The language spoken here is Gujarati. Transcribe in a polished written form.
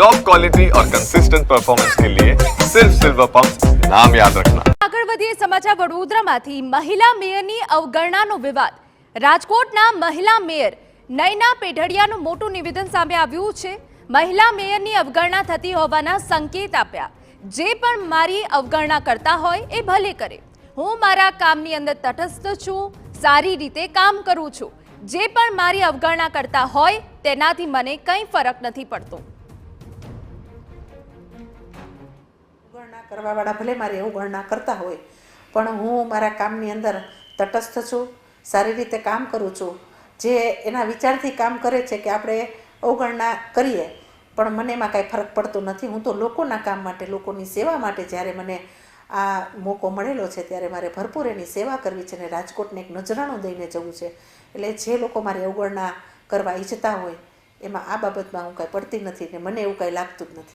टॉप क्वालिटी और कंसिस्टेंट परफॉर्मेंस के लिए सिर्फ सिल्वर पंप नाम याद रखना। આગળ વધીએ સમાચાર વડોદરામાંથી મહિલા મેયરની અવગણનાનો વિવાદ. રાજકોટના મહિલા મેયર નયના પેઢડિયાનું મોટું નિવેદન સામે આવ્યું છે. મહિલા મેયરની અવગણના થતી હોવાના સંકેત આપ્યા. જે પણ મારી અવગણના કરતા હોય એ ભલે કરે. હું મારા કામની અંદર તટસ્થ છું, સારી રીતે કામ કરું છું. જે પણ મારી અવગણના કરતા હોય તેનાથી મને કંઈ ફરક નથી પડતો. અવગણના કરવાવાળા ભલે મારી અવગણના કરતા હોય, પણ હું મારા કામની અંદર તટસ્થ છું, સારી રીતે કામ કરું છું. જે એના વિચારથી કામ કરે છે કે આપણે અવગણના કરીએ, પણ મને એમાં કાંઈ ફરક પડતો નથી. હું તો લોકોના કામ માટે, લોકોની સેવા માટે જ્યારે મને આ મોકો મળેલો છે ત્યારે મારે ભરપૂર એની સેવા કરવી છે અને રાજકોટને એક નજરાણું દઈને જવું છે. એટલે જે લોકો મારી અવગણના કરવા ઈચ્છતા હોય એમાં આ બાબતમાં હું કાંઈ પડતી નથી ને મને એવું કાંઈ લાગતું જ નથી.